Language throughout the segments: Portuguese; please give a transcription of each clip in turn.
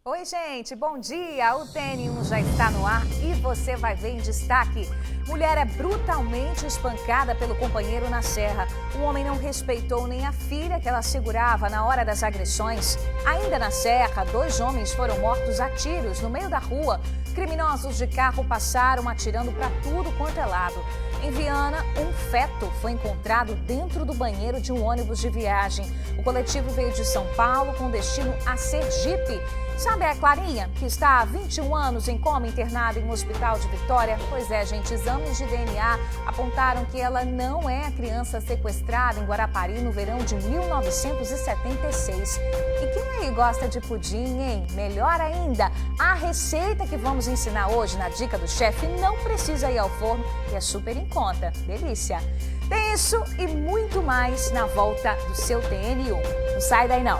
Oi, gente, bom dia! O TN1 já está no ar e você vai ver em destaque. Mulher é brutalmente espancada pelo companheiro na serra. O homem não respeitou nem a filha que ela segurava na hora das agressões. Ainda na serra, 2 homens foram mortos a tiros no meio da rua. Criminosos de carro passaram atirando para tudo quanto é lado. Em Viana, um feto foi encontrado dentro do banheiro de um ônibus de viagem. O coletivo veio de São Paulo com destino a Sergipe. Sabe a Clarinha, que está há 21 anos em coma internada em um hospital de Vitória? Pois é, gente, exames de DNA apontaram que ela não é a criança sequestrada em Guarapari no verão de 1976. E quem aí gosta de pudim, hein? Melhor ainda, a receita que vamos ensinar hoje na Dica do Chefe não precisa ir ao forno e é super em conta. Delícia! Tem isso e muito mais na volta do seu TN1. Não sai daí não!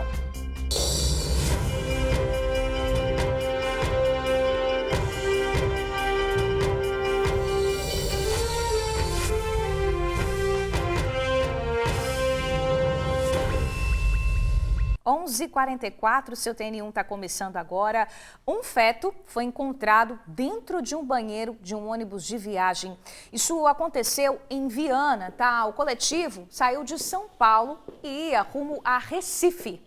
Onze h 44, seu TN1 está começando agora. Um feto foi encontrado dentro de um banheiro de um ônibus de viagem. Isso aconteceu em Viana, tá? O coletivo saiu de São Paulo e ia rumo a Recife.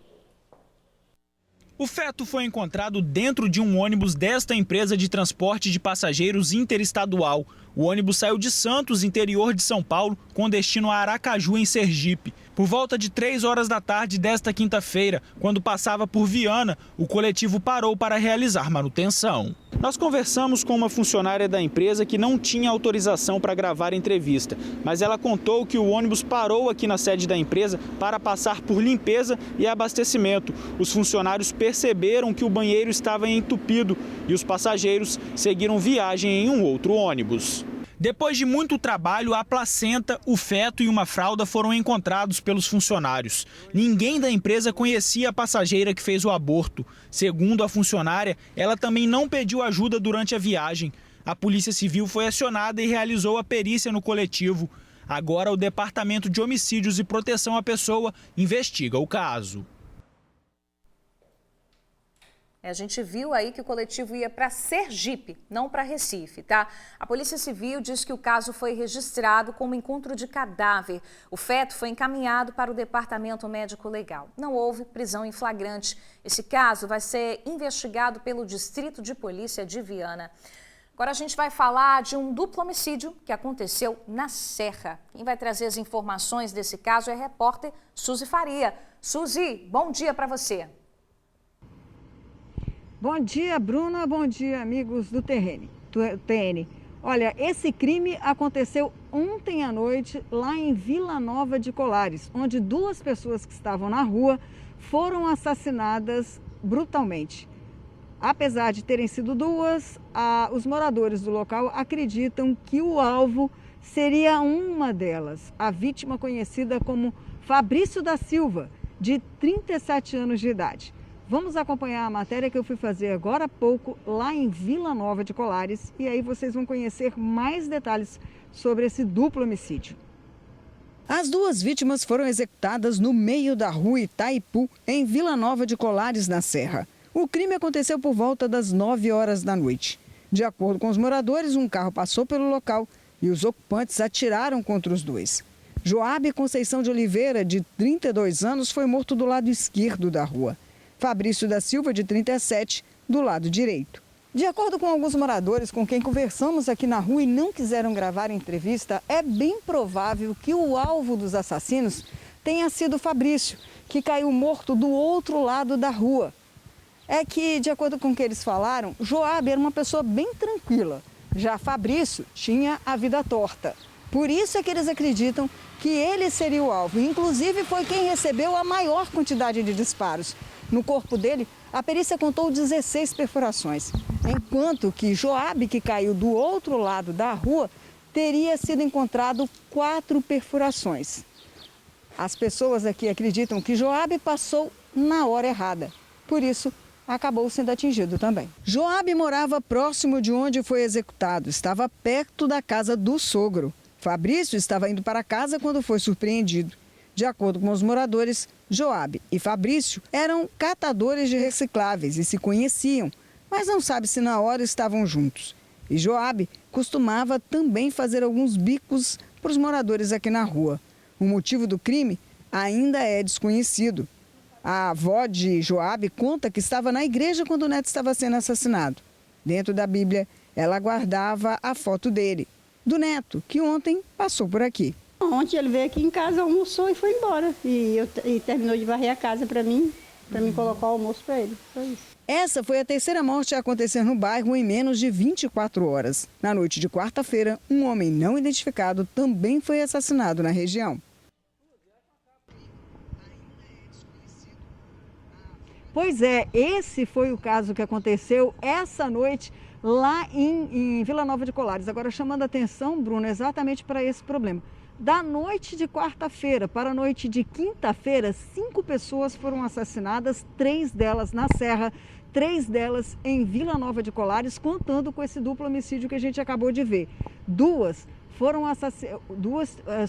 O feto foi encontrado dentro de um ônibus desta empresa de transporte de passageiros interestadual. O ônibus saiu de Santos, interior de São Paulo, com destino a Aracaju, em Sergipe. Por volta de 3 horas da tarde desta quinta-feira, quando passava por Viana, o coletivo parou para realizar manutenção. Nós conversamos com uma funcionária da empresa que não tinha autorização para gravar a entrevista, mas ela contou que o ônibus parou aqui na sede da empresa para passar por limpeza e abastecimento. Os funcionários perceberam que o banheiro estava entupido e os passageiros seguiram viagem em um outro ônibus. Depois de muito trabalho, a placenta, o feto e uma fralda foram encontrados pelos funcionários. Ninguém da empresa conhecia a passageira que fez o aborto. Segundo a funcionária, ela também não pediu ajuda durante a viagem. A Polícia Civil foi acionada e realizou a perícia no coletivo. Agora, o Departamento de Homicídios e Proteção à Pessoa investiga o caso. A gente viu aí que o coletivo ia para Sergipe, não para Recife, tá? A Polícia Civil diz que o caso foi registrado como encontro de cadáver. O feto foi encaminhado para o Departamento Médico Legal. Não houve prisão em flagrante. Esse caso vai ser investigado pelo Distrito de Polícia de Viana. Agora a gente vai falar de um duplo homicídio que aconteceu na Serra. Quem vai trazer as informações desse caso é a repórter Suzy Faria. Suzy, bom dia para você. Bom dia, Bruna. Bom dia, amigos do TN. Olha, esse crime aconteceu ontem à noite lá em Vila Nova de Colares, onde 2 pessoas que estavam na rua foram assassinadas brutalmente. Apesar de terem sido 2, os moradores do local acreditam que o alvo seria uma delas, a vítima conhecida como Fabrício da Silva, de 37 anos de idade. Vamos acompanhar a matéria que eu fui fazer agora há pouco lá em Vila Nova de Colares e aí vocês vão conhecer mais detalhes sobre esse duplo homicídio. As 2 vítimas foram executadas no meio da rua Itaipu, em Vila Nova de Colares, na Serra. O crime aconteceu por volta das 9 horas da noite. De acordo com os moradores, um carro passou pelo local e os ocupantes atiraram contra os 2. Joabe Conceição de Oliveira, de 32 anos, foi morto do lado esquerdo da rua. Fabrício da Silva, de 37, do lado direito. De acordo com alguns moradores com quem conversamos aqui na rua e não quiseram gravar a entrevista, é bem provável que o alvo dos assassinos tenha sido Fabrício, que caiu morto do outro lado da rua. É que, de acordo com o que eles falaram, Joabe era uma pessoa bem tranquila. Já Fabrício tinha a vida torta. Por isso é que eles acreditam que ele seria o alvo. Inclusive, foi quem recebeu a maior quantidade de disparos. No corpo dele, a perícia contou 16 perfurações, enquanto que Joabe, que caiu do outro lado da rua, teria sido encontrado 4 perfurações. As pessoas aqui acreditam que Joabe passou na hora errada, por isso acabou sendo atingido também. Joabe morava próximo de onde foi executado, estava perto da casa do sogro. Fabrício estava indo para casa quando foi surpreendido. De acordo com os moradores, Joabe e Fabrício eram catadores de recicláveis e se conheciam, mas não sabe se na hora estavam juntos. E Joabe costumava também fazer alguns bicos para os moradores aqui na rua. O motivo do crime ainda é desconhecido. A avó de Joabe conta que estava na igreja quando o neto estava sendo assassinado. Dentro da Bíblia, ela guardava a foto dele, do neto, que ontem passou por aqui. Ontem ele veio aqui em casa, almoçou e foi embora. E terminou de varrer a casa para mim colocar o almoço para ele. Foi isso. Essa foi a terceira morte a acontecer no bairro em menos de 24 horas. Na noite de quarta-feira, um homem não identificado também foi assassinado na região. Pois é, esse foi o caso que aconteceu essa noite lá em Vila Nova de Colares. Agora, chamando a atenção, Bruno, exatamente para esse problema. Da noite de quarta-feira para a noite de quinta-feira, 5 pessoas foram assassinadas, 3 delas na Serra, 3 delas em Vila Nova de Colares, contando com esse duplo homicídio que a gente acabou de ver. Duas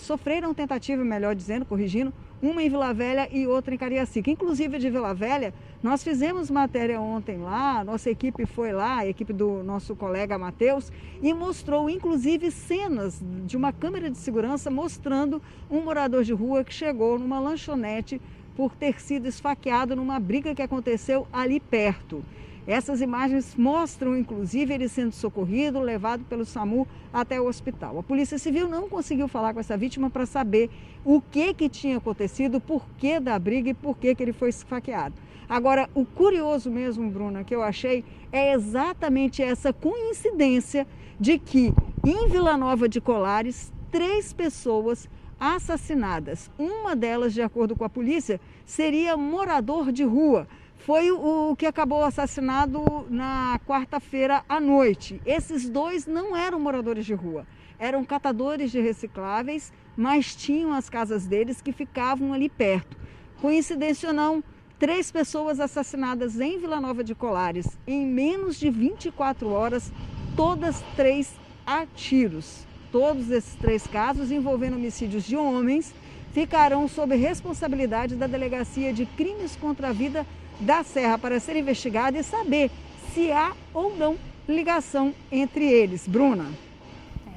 sofreram tentativa, melhor dizendo, corrigindo, uma em Vila Velha e outra em Cariacica. Inclusive de Vila Velha, nós fizemos matéria ontem lá, nossa equipe foi lá, a equipe do nosso colega Matheus, e mostrou inclusive cenas de uma câmera de segurança mostrando um morador de rua que chegou numa lanchonete por ter sido esfaqueado numa briga que aconteceu ali perto. Essas imagens mostram, inclusive, ele sendo socorrido, levado pelo SAMU até o hospital. A Polícia Civil não conseguiu falar com essa vítima para saber o que tinha acontecido, o porquê da briga e por que ele foi esfaqueado. Agora, o curioso mesmo, Bruna, que eu achei, é exatamente essa coincidência de que em Vila Nova de Colares, 3 pessoas assassinadas. Uma delas, de acordo com a polícia, seria morador de rua. Foi o que acabou assassinado na quarta-feira à noite. Esses 2 não eram moradores de rua, eram catadores de recicláveis, mas tinham as casas deles que ficavam ali perto. Coincidência ou não, 3 pessoas assassinadas em Vila Nova de Colares em menos de 24 horas, todas 3 a tiros. Todos esses 3 casos envolvendo homicídios de homens ficarão sob responsabilidade da Delegacia de Crimes contra a Vida da Serra para ser investigado e saber se há ou não ligação entre eles. Bruna.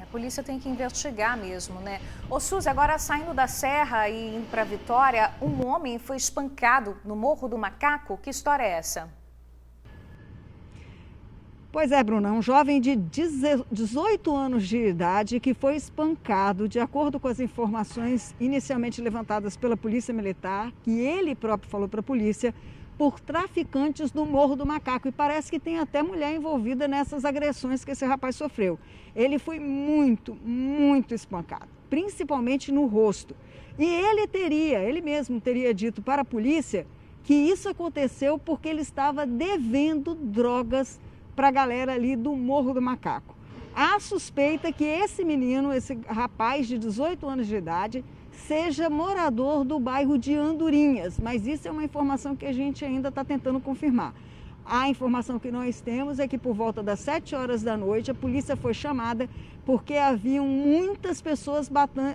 A polícia tem que investigar mesmo, né? Ô Suzy, agora saindo da Serra e indo para Vitória, um homem foi espancado no Morro do Macaco. Que história é essa? Pois é, Bruna, um jovem de 18 anos de idade que foi espancado, de acordo com as informações inicialmente levantadas pela Polícia Militar, que ele próprio falou para a polícia, por traficantes do Morro do Macaco. E parece que tem até mulher envolvida nessas agressões que esse rapaz sofreu. Ele foi muito espancado, principalmente no rosto. E ele mesmo teria dito para a polícia que isso aconteceu porque ele estava devendo drogas para a galera ali do Morro do Macaco. Há suspeita que esse menino, esse rapaz de 18 anos de idade, seja morador do bairro de Andorinhas, mas isso é uma informação que a gente ainda está tentando confirmar. A informação que nós temos é que por volta das 7 horas da noite a polícia foi chamada porque haviam muitas pessoas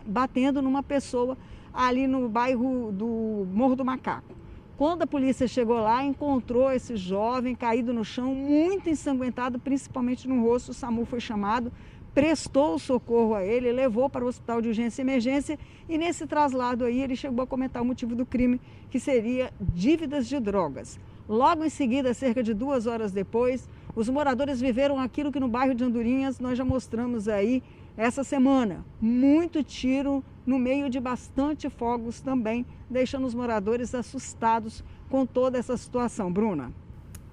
batendo numa pessoa ali no bairro do Morro do Macaco. Quando a polícia chegou lá, encontrou esse jovem caído no chão, muito ensanguentado, principalmente no rosto. O SAMU foi chamado, prestou socorro a ele, levou para o hospital de urgência e emergência e nesse traslado aí ele chegou a comentar o motivo do crime, que seria dívidas de drogas. Logo em seguida, cerca de 2 horas depois, os moradores viveram aquilo que no bairro de Andorinhas nós já mostramos aí essa semana. Muito tiro no meio de bastante fogos também, deixando os moradores assustados com toda essa situação. Bruna.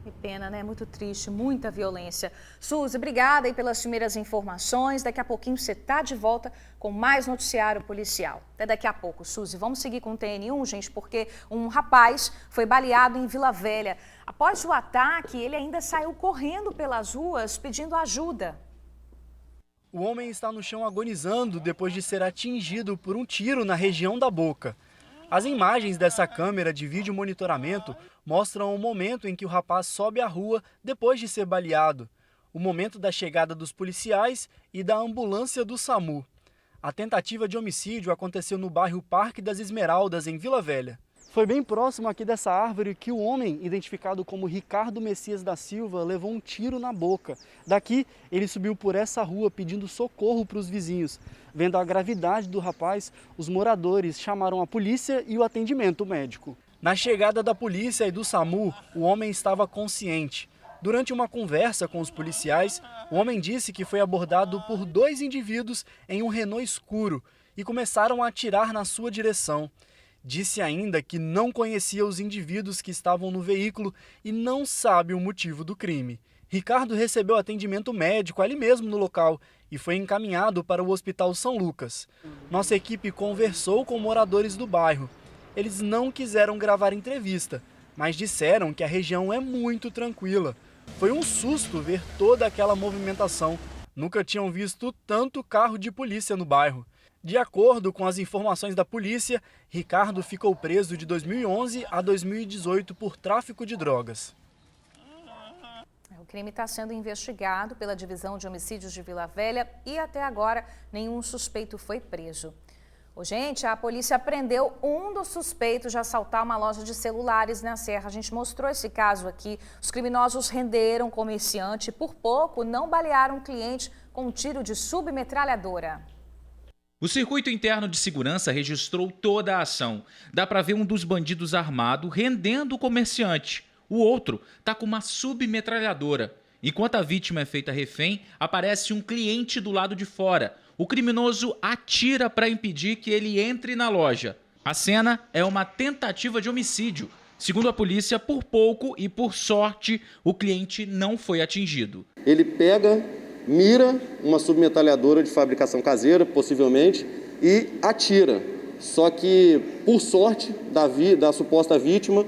Que pena, né? Muito triste, muita violência. Suzy, obrigada aí pelas primeiras informações. Daqui a pouquinho você está de volta com mais noticiário policial. Até daqui a pouco, Suzy. Vamos seguir com o TN1, gente, porque um rapaz foi baleado em Vila Velha. Após o ataque, ele ainda saiu correndo pelas ruas pedindo ajuda. O homem está no chão agonizando depois de ser atingido por um tiro na região da boca. As imagens dessa câmera de vídeo monitoramento mostram o momento em que o rapaz sobe a rua depois de ser baleado, o momento da chegada dos policiais e da ambulância do SAMU. A tentativa de homicídio aconteceu no bairro Parque das Esmeraldas, em Vila Velha. Foi bem próximo aqui dessa árvore que o homem, identificado como Ricardo Messias da Silva, levou um tiro na boca. Daqui, ele subiu por essa rua pedindo socorro para os vizinhos. Vendo a gravidade do rapaz, os moradores chamaram a polícia e o atendimento médico. Na chegada da polícia e do SAMU, o homem estava consciente. Durante uma conversa com os policiais, o homem disse que foi abordado por 2 indivíduos em um Renault escuro e começaram a atirar na sua direção. Disse ainda que não conhecia os indivíduos que estavam no veículo e não sabe o motivo do crime. Ricardo recebeu atendimento médico ali mesmo no local e foi encaminhado para o Hospital São Lucas. Nossa equipe conversou com moradores do bairro. Eles não quiseram gravar entrevista, mas disseram que a região é muito tranquila. Foi um susto ver toda aquela movimentação. Nunca tinham visto tanto carro de polícia no bairro. De acordo com as informações da polícia, Ricardo ficou preso de 2011 a 2018 por tráfico de drogas. O crime está sendo investigado pela Divisão de Homicídios de Vila Velha e até agora nenhum suspeito foi preso. Gente, a polícia prendeu um dos suspeitos de assaltar uma loja de celulares na Serra. A gente mostrou esse caso aqui. Os criminosos renderam o comerciante e por pouco não balearam o cliente com um tiro de submetralhadora. O circuito interno de segurança registrou toda a ação. Dá para ver um dos bandidos armado rendendo o comerciante. O outro está com uma submetralhadora. Enquanto a vítima é feita refém, aparece um cliente do lado de fora. O criminoso atira para impedir que ele entre na loja. A cena é uma tentativa de homicídio. Segundo a polícia, por pouco e por sorte, o cliente não foi atingido. Ele pega, mira uma submetralhadora de fabricação caseira, possivelmente, e atira. Só que, por sorte da suposta vítima,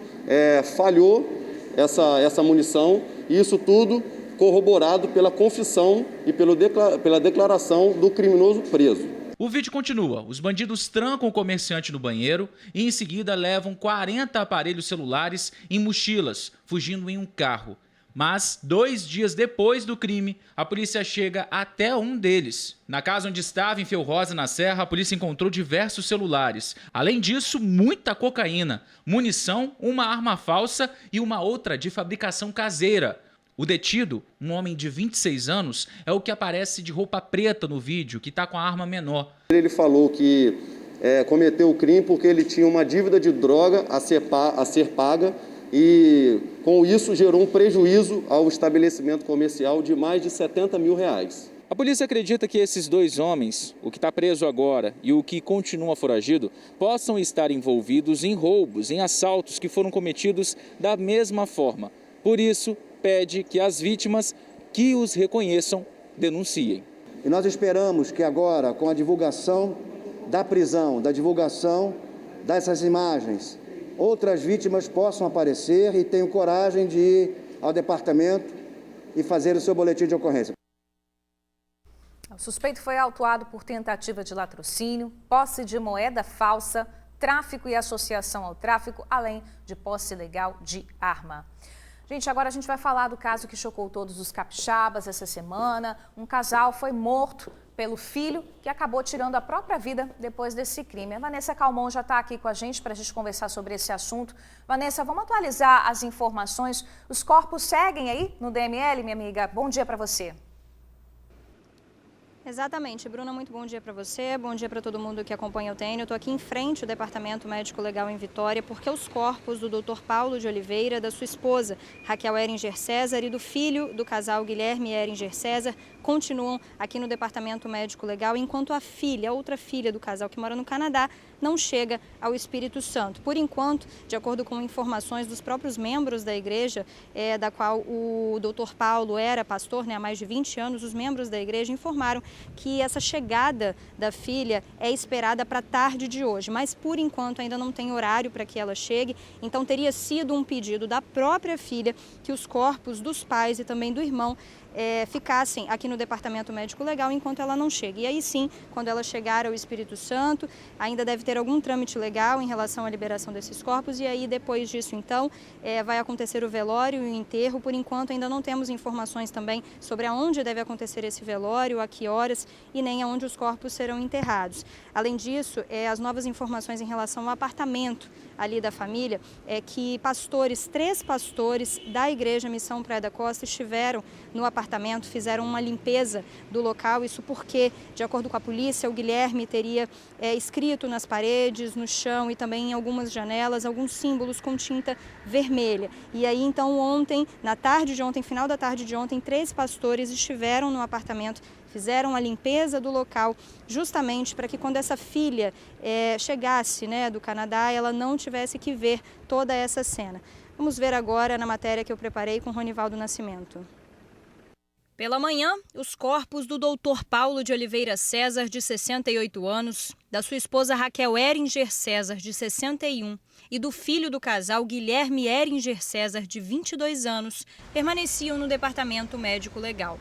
falhou essa munição, e isso tudo corroborado pela confissão e pela declaração do criminoso preso. O vídeo continua. Os bandidos trancam o comerciante no banheiro e em seguida levam 40 aparelhos celulares em mochilas, fugindo em um carro. Mas, 2 dias depois do crime, a polícia chega até um deles. Na casa onde estava, em Felrosa, na Serra, a polícia encontrou diversos celulares. Além disso, muita cocaína, munição, uma arma falsa e uma outra de fabricação caseira. O detido, um homem de 26 anos, é o que aparece de roupa preta no vídeo, que está com a arma menor. Ele falou que cometeu o crime porque ele tinha uma dívida de droga a ser paga e, com isso, gerou um prejuízo ao estabelecimento comercial de mais de R$70 mil. A polícia acredita que esses 2 homens, o que está preso agora e o que continua foragido, possam estar envolvidos em roubos, em assaltos que foram cometidos da mesma forma. Por isso, pede que as vítimas que os reconheçam denunciem. E nós esperamos que agora, com a divulgação da prisão, da divulgação dessas imagens, outras vítimas possam aparecer e tenham coragem de ir ao departamento e fazer o seu boletim de ocorrência. O suspeito foi autuado por tentativa de latrocínio, posse de moeda falsa, tráfico e associação ao tráfico, além de posse ilegal de arma. Gente, agora a gente vai falar do caso que chocou todos os capixabas essa semana. Um casal foi morto pelo filho que acabou tirando a própria vida depois desse crime. A Vanessa Calmon já está aqui com a gente para a gente conversar sobre esse assunto. Vanessa, vamos atualizar as informações. Os corpos seguem aí no DML, minha amiga. Bom dia para você. Exatamente. Bruna, muito bom dia para você, bom dia para todo mundo que acompanha o TN. Eu estou aqui em frente ao Departamento Médico Legal em Vitória, porque os corpos do Dr. Paulo de Oliveira, da sua esposa Raquel Eringer César e do filho do casal Guilherme Eringer César continuam aqui no Departamento Médico Legal, enquanto a filha, a outra filha do casal que mora no Canadá, não chega ao Espírito Santo. Por enquanto, de acordo com informações dos próprios membros da igreja, da qual o Dr. Paulo era pastor, há mais de 20 anos, os membros da igreja informaram que essa chegada da filha é esperada para a tarde de hoje, mas por enquanto ainda não tem horário para que ela chegue, então teria sido um pedido da própria filha que os corpos dos pais e também do irmão ficassem aqui no no Departamento Médico Legal enquanto ela não chega. E aí sim, quando ela chegar ao Espírito Santo, ainda deve ter algum trâmite legal em relação à liberação desses corpos e aí depois disso então vai acontecer o velório e o enterro. Por enquanto ainda não temos informações também sobre aonde deve acontecer esse velório, a que horas e nem aonde os corpos serão enterrados. Além disso, as novas informações em relação ao apartamento ali da família é que três pastores da Igreja Missão Praia da Costa estiveram no apartamento, fizeram uma limpeza do local, isso porque, de acordo com a polícia, o Guilherme teria escrito nas paredes, no chão e também em algumas janelas, alguns símbolos com tinta vermelha. E aí, então, ontem, final da tarde de ontem, 3 pastores estiveram no apartamento, fizeram a limpeza do local justamente para que quando essa filha chegasse do Canadá, ela não tivesse que ver toda essa cena. Vamos ver agora na matéria que eu preparei com Ronivaldo Nascimento. Pela manhã, os corpos do Dr. Paulo de Oliveira César, de 68 anos, da sua esposa Raquel Eringer César, de 61, e do filho do casal, Guilherme Eringer César, de 22 anos, permaneciam no Departamento Médico Legal.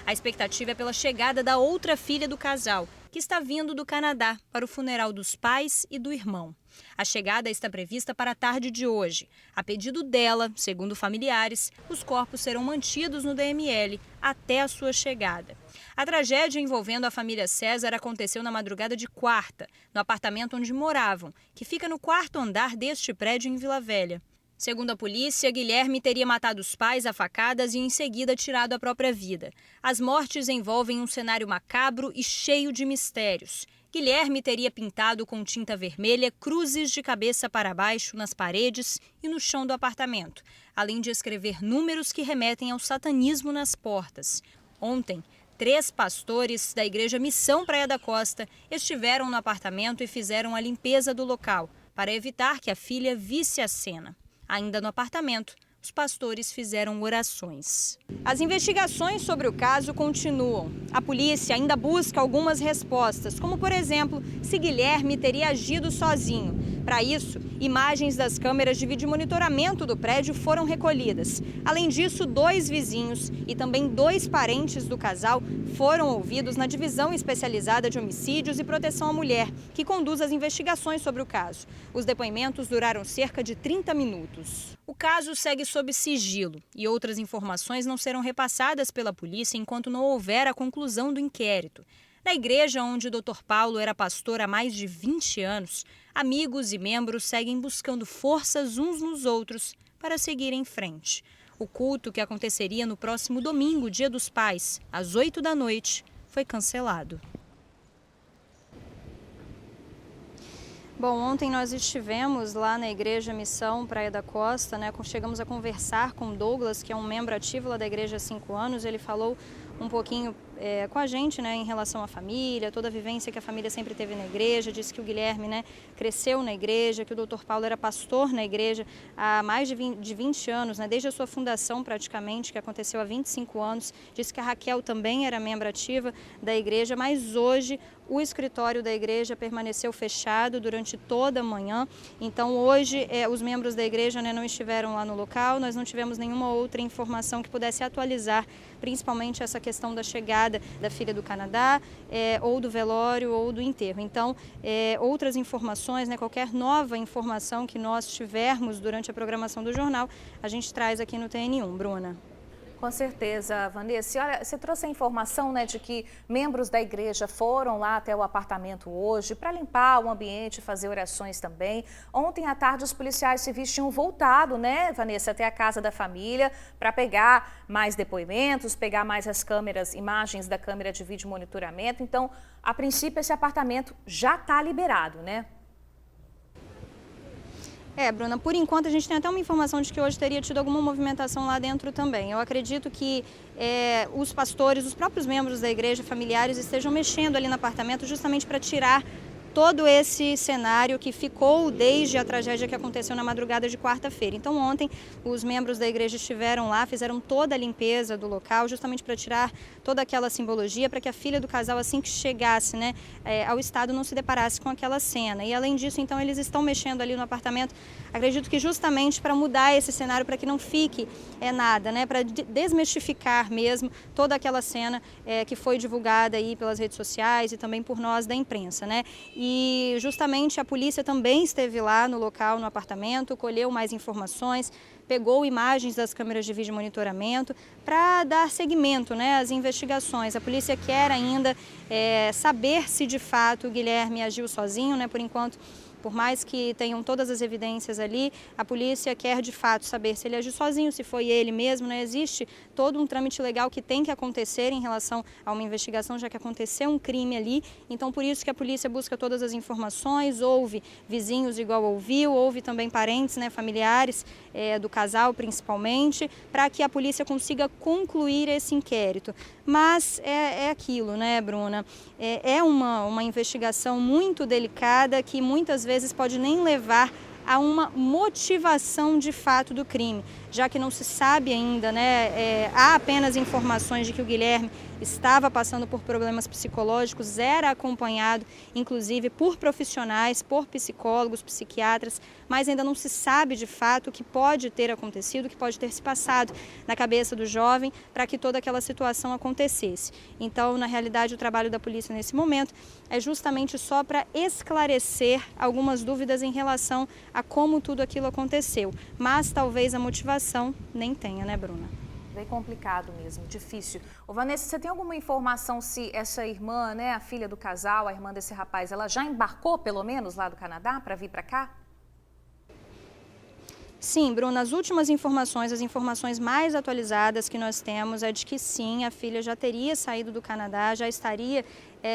A expectativa é pela chegada da outra filha do casal, que está vindo do Canadá para o funeral dos pais e do irmão. A chegada está prevista para a tarde de hoje. A pedido dela, segundo familiares, os corpos serão mantidos no DML até a sua chegada. A tragédia envolvendo a família César aconteceu na madrugada de quarta, no apartamento onde moravam, que fica no 4º andar deste prédio em Vila Velha. Segundo a polícia, Guilherme teria matado os pais a facadas e em seguida tirado a própria vida. As mortes envolvem um cenário macabro e cheio de mistérios. Guilherme teria pintado com tinta vermelha cruzes de cabeça para baixo nas paredes e no chão do apartamento, além de escrever números que remetem ao satanismo nas portas. Ontem, 3 pastores da Igreja Missão Praia da Costa estiveram no apartamento e fizeram a limpeza do local, para evitar que a filha visse a cena. Ainda no apartamento, os pastores fizeram orações. As investigações sobre o caso continuam. A polícia ainda busca algumas respostas, como, por exemplo, se Guilherme teria agido sozinho. Para isso, imagens das câmeras de vídeo monitoramento do prédio foram recolhidas. Além disso, 2 vizinhos e também 2 parentes do casal foram ouvidos na Divisão Especializada de Homicídios e Proteção à Mulher, que conduz as investigações sobre o caso. Os depoimentos duraram cerca de 30 minutos. O caso segue sob sigilo e outras informações não serão repassadas pela polícia enquanto não houver a conclusão do inquérito. Na igreja onde o Dr. Paulo era pastor há mais de 20 anos, amigos e membros seguem buscando forças uns nos outros para seguir em frente. O culto, que aconteceria no próximo domingo, Dia dos Pais, às 8 da noite, foi cancelado. Bom, ontem nós estivemos lá na Igreja Missão Praia da Costa, chegamos a conversar com Douglas, que é um membro ativo lá da igreja há 5 anos. Ele falou um pouquinho com a gente em relação à família, toda a vivência que a família sempre teve na igreja. Disse que o Guilherme cresceu na igreja, que o Dr. Paulo era pastor na igreja há mais de 20 anos, desde a sua fundação praticamente, que aconteceu há 25 anos. Disse que a Raquel também era membro ativa da igreja, mas hoje o escritório da igreja permaneceu fechado durante toda a manhã. Então hoje os membros da igreja não estiveram lá no local, nós não tivemos nenhuma outra informação que pudesse atualizar, principalmente essa questão da chegada da filha do Canadá, ou do velório ou do enterro. Então, outras informações, qualquer nova informação que nós tivermos durante a programação do jornal, a gente traz aqui no TN1. Bruna. Com certeza, Vanessa. Olha, você trouxe a informação de que membros da igreja foram lá até o apartamento hoje para limpar o ambiente, fazer orações também. Ontem à tarde os policiais civis tinham voltado, Vanessa, até a casa da família para pegar mais depoimentos, pegar mais as câmeras, imagens da câmera de vídeo monitoramento. Então, a princípio, esse apartamento já está liberado, Bruna, por enquanto a gente tem até uma informação de que hoje teria tido alguma movimentação lá dentro também. Eu acredito que os pastores, os próprios membros da igreja, familiares, estejam mexendo ali no apartamento justamente para tirar todo esse cenário que ficou desde a tragédia que aconteceu na madrugada de quarta-feira. Então ontem os membros da igreja estiveram lá, fizeram toda a limpeza do local, justamente para tirar toda aquela simbologia, para que a filha do casal, assim que chegasse, né, ao estado, não se deparasse com aquela cena. E além disso, então, eles estão mexendo ali no apartamento, acredito que justamente para mudar esse cenário, para que não fique nada, né, para desmistificar mesmo toda aquela cena que foi divulgada aí pelas redes sociais e também por nós da imprensa, né? E justamente a polícia também esteve lá no local, no apartamento, colheu mais informações, pegou imagens das câmeras de vídeo monitoramento para dar seguimento, né, às investigações. A polícia quer ainda saber se de fato o Guilherme agiu sozinho, né? Por enquanto, por mais que tenham todas as evidências ali, a polícia quer de fato saber se ele agiu sozinho, se foi ele mesmo, né? Existe todo um trâmite legal que tem que acontecer em relação a uma investigação, já que aconteceu um crime ali. Então, por isso que a polícia busca todas as informações, houve vizinhos igual ouviu, houve também parentes, né, familiares do casal principalmente, para que a polícia consiga concluir esse inquérito. Mas é aquilo, né, Bruna? É uma investigação muito delicada que muitas vezes pode nem levar a uma motivação de fato do crime, já que não se sabe ainda, né? Há apenas informações de que o Guilherme estava passando por problemas psicológicos, era acompanhado inclusive por profissionais, por psicólogos, psiquiatras, mas ainda não se sabe de fato o que pode ter acontecido, o que pode ter se passado na cabeça do jovem para que toda aquela situação acontecesse. Então, na realidade, o trabalho da polícia nesse momento é justamente só para esclarecer algumas dúvidas em relação a como tudo aquilo aconteceu, mas talvez a motivação nem tenha, né, Bruna? Bem complicado mesmo, difícil. Ô, Vanessa, você tem alguma informação se essa irmã, né, a filha do casal, a irmã desse rapaz, ela já embarcou pelo menos lá do Canadá para vir para cá? Sim, Bruna, as últimas informações, as informações mais atualizadas que nós temos é de que sim, a filha já teria saído do Canadá, já estaria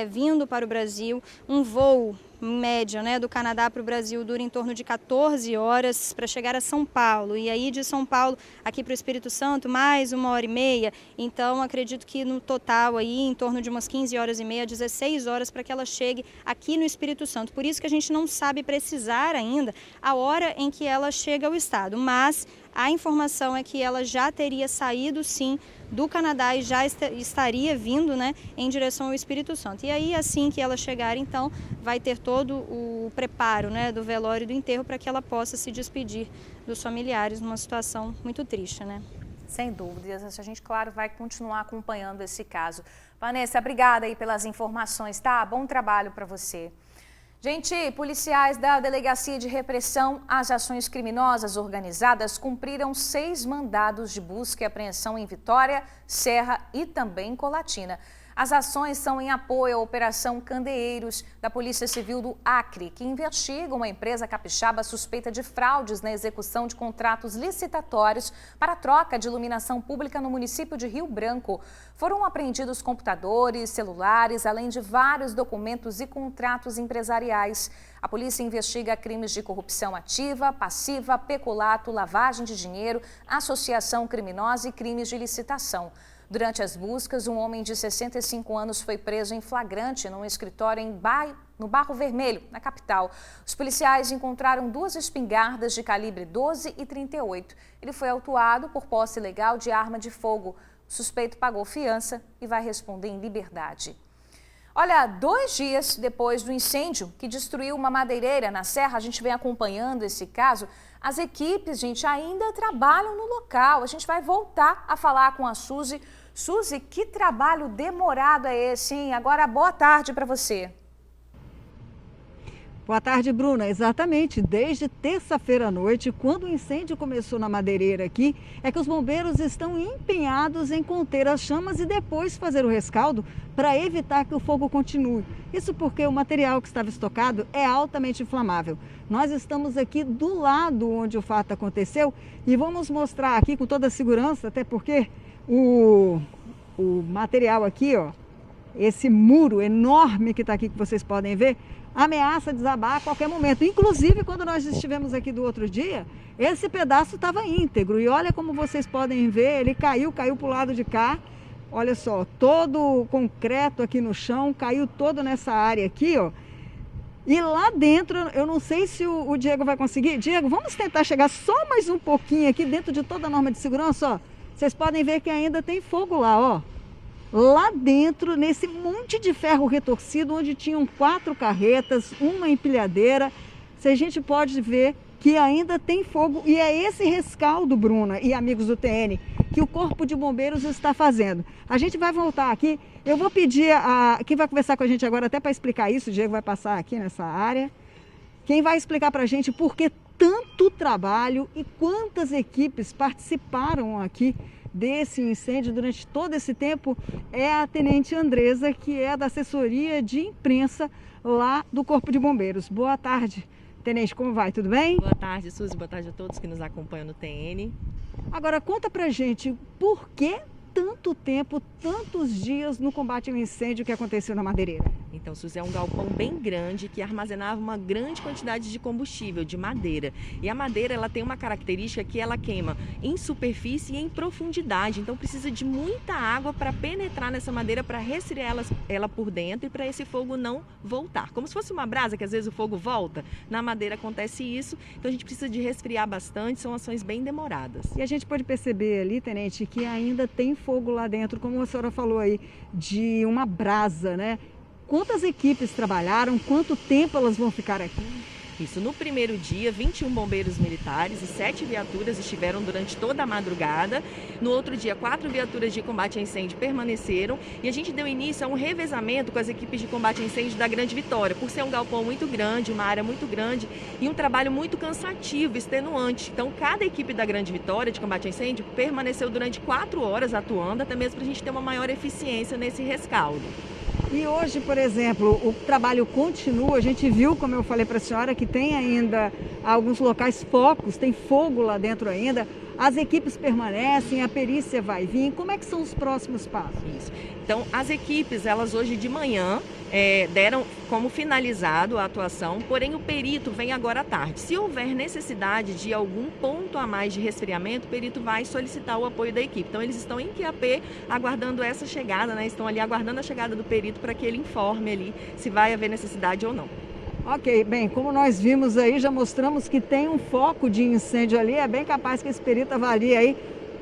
vindo para o Brasil. Um voo, em média, né, do Canadá para o Brasil dura em torno de 14 horas para chegar a São Paulo. E aí de São Paulo aqui para o Espírito Santo, mais 1h30. Então, acredito que no total aí, em torno de umas 15 horas e meia, 16 horas para que ela chegue aqui no Espírito Santo. Por isso que a gente não sabe precisar ainda a hora em que ela chega ao estado. Mas a informação é que ela já teria saído, sim, do Canadá e já estaria vindo, né, em direção ao Espírito Santo. E aí, assim que ela chegar, então, vai ter todo o preparo, né, do velório e do enterro para que ela possa se despedir dos familiares numa situação muito triste, né? Sem dúvidas, a gente, claro, vai continuar acompanhando esse caso. Vanessa, obrigada aí pelas informações, tá? Bom trabalho para você. Gente, policiais da Delegacia de Repressão às Ações Criminosas Organizadas cumpriram 6 mandados de busca e apreensão em Vitória, Serra e também Colatina. As ações são em apoio à Operação Candeeiros da Polícia Civil do Acre, que investiga uma empresa capixaba suspeita de fraudes na execução de contratos licitatórios para troca de iluminação pública no município de Rio Branco. Foram apreendidos computadores, celulares, além de vários documentos e contratos empresariais. A polícia investiga crimes de corrupção ativa, passiva, peculato, lavagem de dinheiro, associação criminosa e crimes de licitação. Durante as buscas, um homem de 65 anos foi preso em flagrante num escritório no Barro Vermelho, na capital. Os policiais encontraram 2 espingardas de calibre 12 e 38. Ele foi autuado por posse ilegal de arma de fogo. O suspeito pagou fiança e vai responder em liberdade. Olha, 2 dias depois do incêndio que destruiu uma madeireira na Serra, a gente vem acompanhando esse caso, as equipes, gente, ainda trabalham no local. A gente vai voltar a falar com a Suzy. Suzy, que trabalho demorado é esse, hein? Agora, boa tarde para você. Boa tarde, Bruna. Exatamente, desde terça-feira à noite, quando o incêndio começou na madeireira aqui, é que os bombeiros estão empenhados em conter as chamas e depois fazer o rescaldo para evitar que o fogo continue. Isso porque o material que estava estocado é altamente inflamável. Nós estamos aqui do lado onde o fato aconteceu e vamos mostrar aqui com toda a segurança, até porque o material aqui, ó, esse muro enorme que está aqui, que vocês podem ver, ameaça desabar a qualquer momento. Inclusive, quando nós estivemos aqui do outro dia, esse pedaço estava íntegro. E olha como vocês podem ver, ele caiu para o lado de cá. Olha só, todo o concreto aqui no chão, caiu todo nessa área aqui, ó. E lá dentro, eu não sei se o Diego vai conseguir. Diego, vamos tentar chegar só mais um pouquinho aqui dentro de toda a norma de segurança, ó. Vocês podem ver que ainda tem fogo lá, ó. Lá dentro, nesse monte de ferro retorcido, onde tinham 4 carretas, uma empilhadeira, a gente pode ver que ainda tem fogo. E é esse rescaldo, Bruna e amigos do TN, que o Corpo de Bombeiros está fazendo. A gente vai voltar aqui. Eu vou pedir a quem vai conversar com a gente agora até para explicar isso, o Diego vai passar aqui nessa área. Quem vai explicar para a gente por que tanto trabalho e quantas equipes participaram aqui desse incêndio durante todo esse tempo é a Tenente Andresa, que é da assessoria de imprensa lá do Corpo de Bombeiros. Boa tarde, Tenente, como vai? Tudo bem? Boa tarde, Suzy. Boa tarde a todos que nos acompanham no TN. Agora, conta pra gente por que tanto tempo, tantos dias no combate ao incêndio que aconteceu na Madeireira? Então, Suzy, é um galpão bem grande que armazenava uma grande quantidade de combustível, de madeira. E a madeira, ela tem uma característica que ela queima em superfície e em profundidade. Então, precisa de muita água para penetrar nessa madeira, para resfriar ela por dentro e para esse fogo não voltar. Como se fosse uma brasa, que às vezes o fogo volta. Na madeira acontece isso, então a gente precisa de resfriar bastante, são ações bem demoradas. E a gente pode perceber ali, Tenente, que ainda tem fogo lá dentro, como a senhora falou aí, de uma brasa, né? Quantas equipes trabalharam? Quanto tempo elas vão ficar aqui? Isso, no primeiro dia, 21 bombeiros militares e 7 viaturas estiveram durante toda a madrugada. No outro dia, 4 viaturas de combate a incêndio permaneceram e a gente deu início a um revezamento com as equipes de combate a incêndio da Grande Vitória, por ser um galpão muito grande, uma área muito grande e um trabalho muito cansativo, extenuante. Então, cada equipe da Grande Vitória de combate a incêndio permaneceu durante 4 horas atuando, até mesmo para a gente ter uma maior eficiência nesse rescaldo. E hoje, por exemplo, o trabalho continua. A gente viu, como eu falei para a senhora, que tem ainda alguns locais focos, tem fogo lá dentro ainda. As equipes permanecem, a perícia vai vir. Como é que são os próximos passos? Isso. Então, as equipes, elas hoje de manhã deram como finalizado a atuação, porém o perito vem agora à tarde. Se houver necessidade de algum ponto a mais de resfriamento, o perito vai solicitar o apoio da equipe. Então, eles estão em QAP aguardando essa chegada, né? Estão ali aguardando a chegada do perito para que ele informe ali se vai haver necessidade ou não. Ok, bem, como nós vimos aí, já mostramos que tem um foco de incêndio ali, é bem capaz que esse perito avalie aí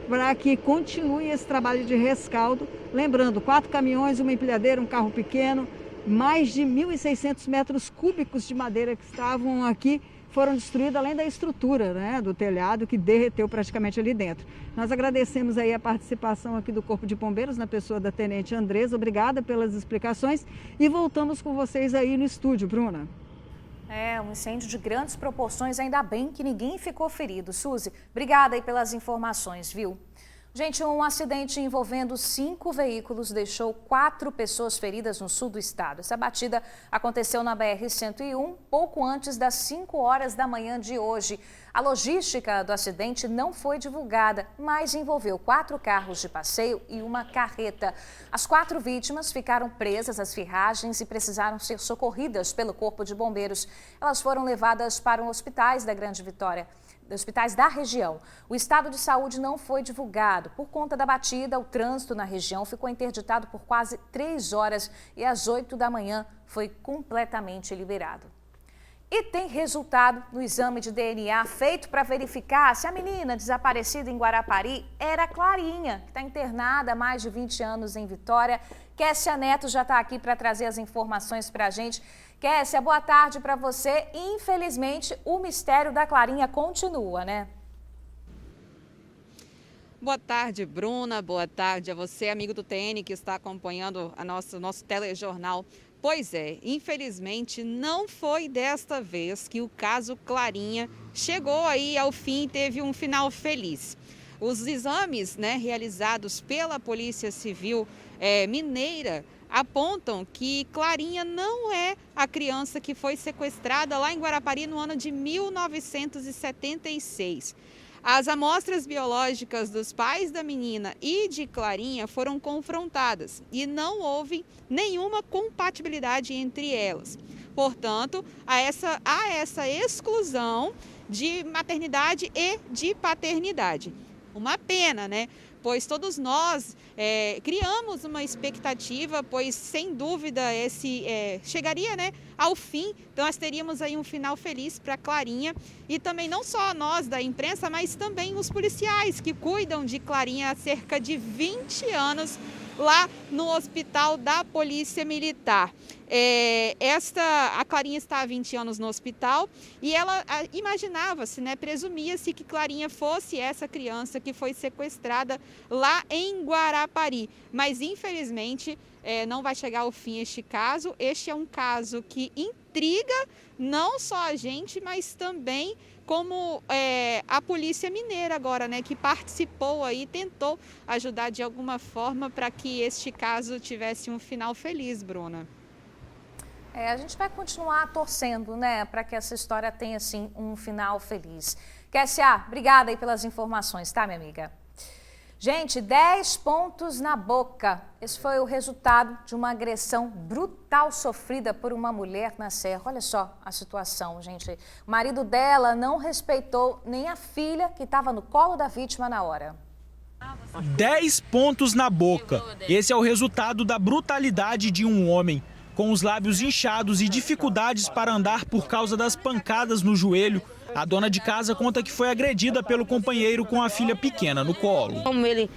para que continue esse trabalho de rescaldo. Lembrando, 4 caminhões, uma empilhadeira, um carro pequeno, mais de 1.600 metros cúbicos de madeira que estavam aqui foram destruídos, além da estrutura, né, do telhado que derreteu praticamente ali dentro. Nós agradecemos aí a participação aqui do Corpo de Bombeiros, na pessoa da Tenente Andresa. Obrigada pelas explicações e voltamos com vocês aí no estúdio, Bruna. É, um incêndio de grandes proporções, ainda bem que ninguém ficou ferido. Suzy, obrigada aí pelas informações, viu? Gente, um acidente envolvendo 5 veículos deixou 4 pessoas feridas no sul do estado. Essa batida aconteceu na BR-101, pouco antes das 5 horas da manhã de hoje. A logística do acidente não foi divulgada, mas envolveu 4 carros de passeio e uma carreta. As 4 vítimas ficaram presas às ferragens e precisaram ser socorridas pelo Corpo de Bombeiros. Elas foram levadas para os hospitais da Grande Vitória. Hospitais da região. O estado de saúde não foi divulgado. Por conta da batida, o trânsito na região ficou interditado por quase 3 horas e às 8 da manhã foi completamente liberado. E tem resultado no exame de DNA feito para verificar se a menina desaparecida em Guarapari era Clarinha, que está internada há mais de 20 anos em Vitória. Kessia Neto já está aqui para trazer as informações para a gente. Kessia, boa tarde para você. Infelizmente, o mistério da Clarinha continua, né? Boa tarde, Bruna. Boa tarde a você, amigo do TN, que está acompanhando nosso telejornal. Pois é, infelizmente não foi desta vez que o caso Clarinha chegou aí ao fim, teve um final feliz. Os exames, realizados pela Polícia Civil Mineira apontam que Clarinha não é a criança que foi sequestrada lá em Guarapari no ano de 1976. As amostras biológicas dos pais da menina e de Clarinha foram confrontadas e não houve nenhuma compatibilidade entre elas. Portanto, há essa exclusão de maternidade e de paternidade. Uma pena, né? pois todos nós criamos uma expectativa, pois sem dúvida chegaria, né, ao fim. Então nós teríamos aí um final feliz para Clarinha, e também não só nós da imprensa, mas também os policiais que cuidam de Clarinha há cerca de 20 anos lá no Hospital da Polícia Militar. A Clarinha está há 20 anos no hospital e ela imaginava-se, né, presumia-se que Clarinha fosse essa criança que foi sequestrada lá em Guarapari. Mas, infelizmente, não vai chegar ao fim este caso. Este é um caso que intriga não só a gente, mas também como a Polícia Mineira agora, né, que participou aí, tentou ajudar de alguma forma para que este caso tivesse um final feliz, Bruna. A gente vai continuar torcendo, né, para que essa história tenha, assim, um final feliz. Kessia, obrigada aí pelas informações, tá, minha amiga? Gente, 10 pontos na boca. Esse foi o resultado de uma agressão brutal sofrida por uma mulher na Serra. Olha só a situação, gente. O marido dela não respeitou nem a filha que estava no colo da vítima na hora. 10 pontos na boca. Esse é o resultado da brutalidade de um homem. Com os lábios inchados e dificuldades para andar por causa das pancadas no joelho, a dona de casa conta que foi agredida pelo companheiro com a filha pequena no colo. Como ele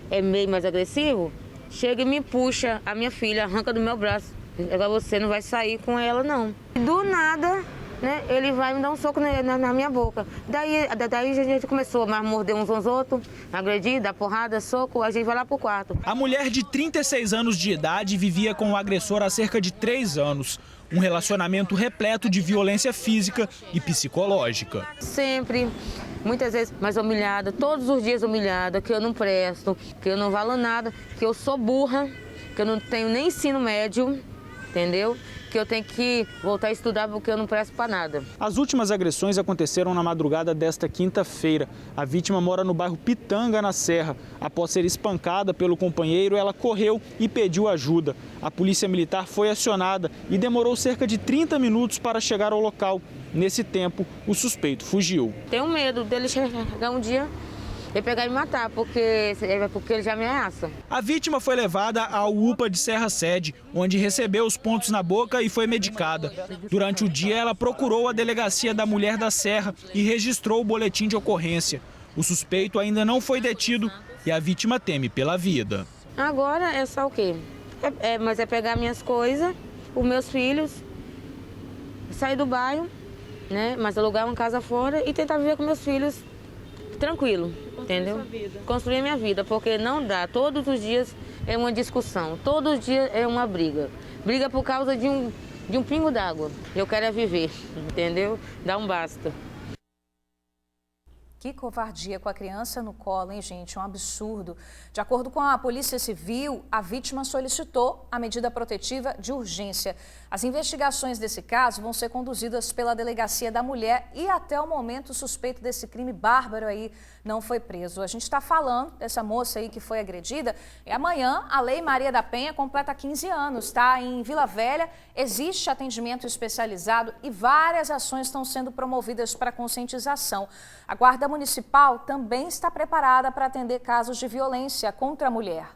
é meio mais agressivo, chega e me puxa a minha filha, arranca do meu braço. Agora você não vai sair com ela, não. Do nada, né, ele vai me dar um soco na minha boca. Daí a gente começou a morder uns aos outros, agredir, dar porrada, soco, a gente vai lá pro quarto. A mulher de 36 anos de idade vivia com o agressor há cerca de 3 anos. Um relacionamento repleto de violência física e psicológica. Sempre, muitas vezes mais humilhada, todos os dias humilhada, que eu não presto, que eu não valo nada, que eu sou burra, que eu não tenho nem ensino médio, entendeu? Que eu tenho que voltar a estudar porque eu não presto para nada. As últimas agressões aconteceram na madrugada desta quinta-feira. A vítima mora no bairro Pitanga, na Serra. Após ser espancada pelo companheiro, ela correu e pediu ajuda. A polícia militar foi acionada e demorou cerca de 30 minutos para chegar ao local. Nesse tempo, o suspeito fugiu. Tenho medo dele chegar um dia e pegar e me matar, porque ele já me ameaça. A vítima foi levada ao UPA de Serra Sede, onde recebeu os pontos na boca e foi medicada. Durante o dia, ela procurou a delegacia da Mulher da Serra e registrou o boletim de ocorrência. O suspeito ainda não foi detido e a vítima teme pela vida. Agora é só o quê? Mas é pegar minhas coisas, os meus filhos, sair do bairro, né? Mas alugar uma casa fora e tentar viver com meus filhos tranquilo, entendeu? Construir a minha vida, porque não dá. Todos os dias é uma discussão, todos os dias é uma briga. Briga por causa de um pingo d'água. Eu quero é viver, entendeu? Dá um basta. Que covardia com a criança no colo, hein, gente? Um absurdo. De acordo com a Polícia Civil, a vítima solicitou a medida protetiva de urgência. As investigações desse caso vão ser conduzidas pela Delegacia da Mulher e até o momento o suspeito desse crime bárbaro aí não foi preso. A gente está falando dessa moça aí que foi agredida e amanhã a Lei Maria da Penha completa 15 anos, tá? Em Vila Velha existe atendimento especializado e várias ações estão sendo promovidas para conscientização. A Guarda Municipal também está preparada para atender casos de violência contra a mulher.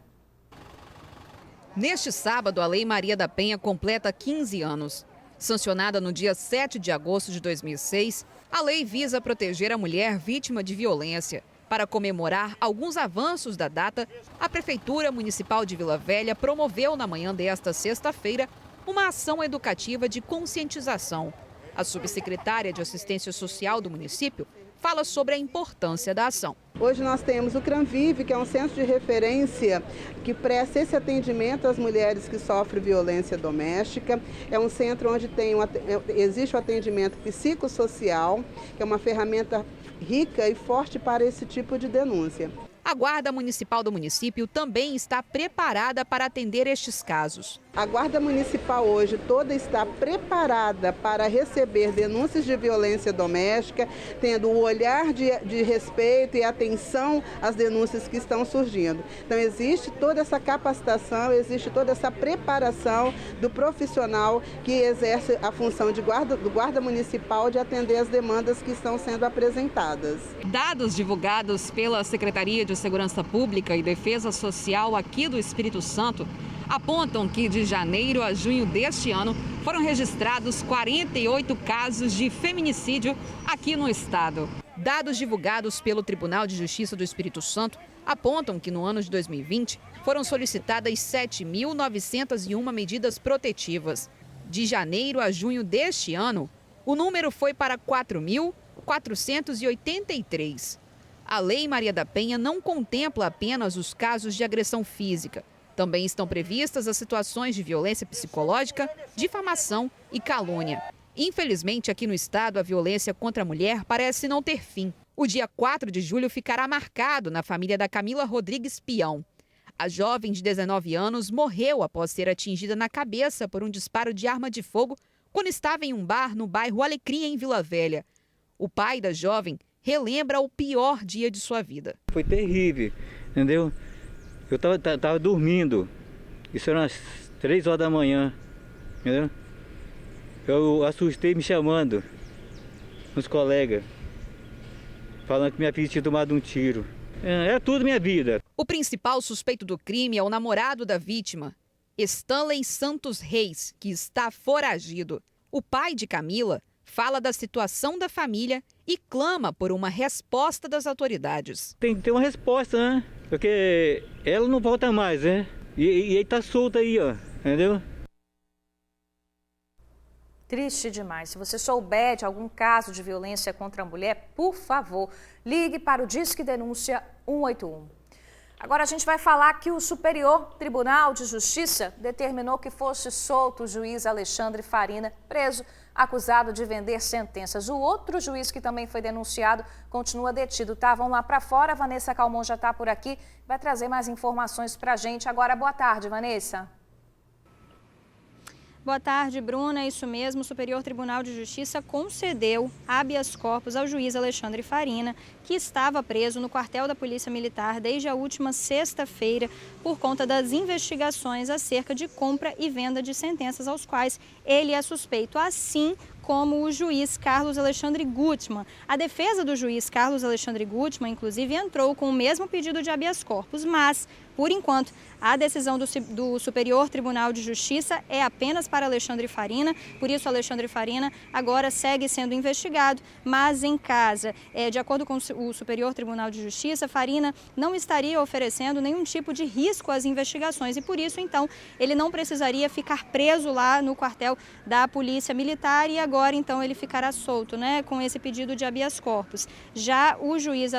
Neste sábado, a Lei Maria da Penha completa 15 anos. Sancionada no dia 7 de agosto de 2006, a lei visa proteger a mulher vítima de violência. Para comemorar alguns avanços da data, a Prefeitura Municipal de Vila Velha promoveu na manhã desta sexta-feira uma ação educativa de conscientização. A subsecretária de Assistência Social do município fala sobre a importância da ação. Hoje nós temos o CRANVIVE, que é um centro de referência que presta esse atendimento às mulheres que sofrem violência doméstica. É um centro onde existe o atendimento psicossocial, que é uma ferramenta rica e forte para esse tipo de denúncia. A Guarda Municipal do município também está preparada para atender estes casos. A Guarda Municipal hoje toda está preparada para receber denúncias de violência doméstica, tendo o olhar de respeito e atenção às denúncias que estão surgindo. Então existe toda essa capacitação, existe toda essa preparação do profissional que exerce a função do guarda municipal de atender as demandas que estão sendo apresentadas. Dados divulgados pela Secretaria de de Segurança Pública e Defesa Social aqui do Espírito Santo apontam que de janeiro a junho deste ano foram registrados 48 casos de feminicídio aqui no estado. Dados divulgados pelo Tribunal de Justiça do Espírito Santo apontam que no ano de 2020 foram solicitadas 7.901 medidas protetivas. De janeiro a junho deste ano, o número foi para 4.483. A Lei Maria da Penha não contempla apenas os casos de agressão física. Também estão previstas as situações de violência psicológica, difamação e calúnia. Infelizmente, aqui no estado, a violência contra a mulher parece não ter fim. O dia 4 de julho ficará marcado na família da Camila Rodrigues Pião. A jovem de 19 anos morreu após ser atingida na cabeça por um disparo de arma de fogo quando estava em um bar no bairro Alecrim, em Vila Velha. O pai da jovem relembra o pior dia de sua vida. Foi terrível, entendeu? Eu tava dormindo, isso era umas 3 horas da manhã, entendeu? Eu assustei me chamando, uns colegas, falando que minha filha tinha tomado um tiro. É tudo minha vida. O principal suspeito do crime é o namorado da vítima, Stanley Santos Reis, que está foragido. O pai de Camila fala da situação da família e clama por uma resposta das autoridades. Tem que ter uma resposta, né? Porque ela não volta mais, né? E ele tá solto aí, ó, entendeu? Triste demais. Se você souber de algum caso de violência contra a mulher, por favor, ligue para o Disque Denúncia 181. Agora a gente vai falar que o Superior Tribunal de Justiça determinou que fosse solto o juiz Alexandre Farina, preso, acusado de vender sentenças. O outro juiz que também foi denunciado continua detido. Tá? Vamos lá para fora. A Vanessa Calmon já está por aqui. Vai trazer mais informações para a gente. Agora, boa tarde, Vanessa. Boa tarde, Bruna. É isso mesmo, o Superior Tribunal de Justiça concedeu habeas corpus ao juiz Alexandre Farina, que estava preso no quartel da Polícia Militar desde a última sexta-feira por conta das investigações acerca de compra e venda de sentenças aos quais ele é suspeito, assim como o juiz Carlos Alexandre Gutmann. A defesa do juiz Carlos Alexandre Gutmann, inclusive, entrou com o mesmo pedido de habeas corpus, mas, por enquanto, a decisão do Superior Tribunal de Justiça é apenas para Alexandre Farina, por isso Alexandre Farina agora segue sendo investigado, mas em casa. De acordo com o Superior Tribunal de Justiça, Farina não estaria oferecendo nenhum tipo de risco às investigações e por isso, então, ele não precisaria ficar preso lá no quartel da Polícia Militar e agora, então, ele ficará solto, né, com esse pedido de habeas corpus. Já o juiz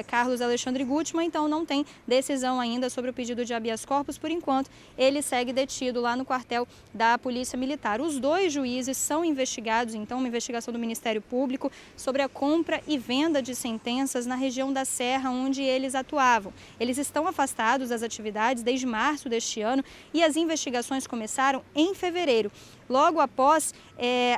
Carlos Alexandre Gutmann, então, não tem decisão ainda sobre o pedido de habeas corpus, por enquanto, ele segue detido lá no quartel da Polícia Militar. Os dois juízes são investigados, então, uma investigação do Ministério Público sobre a compra e venda de sentenças na região da Serra, onde eles atuavam. Eles estão afastados das atividades desde março deste ano e as investigações começaram em fevereiro. Logo após,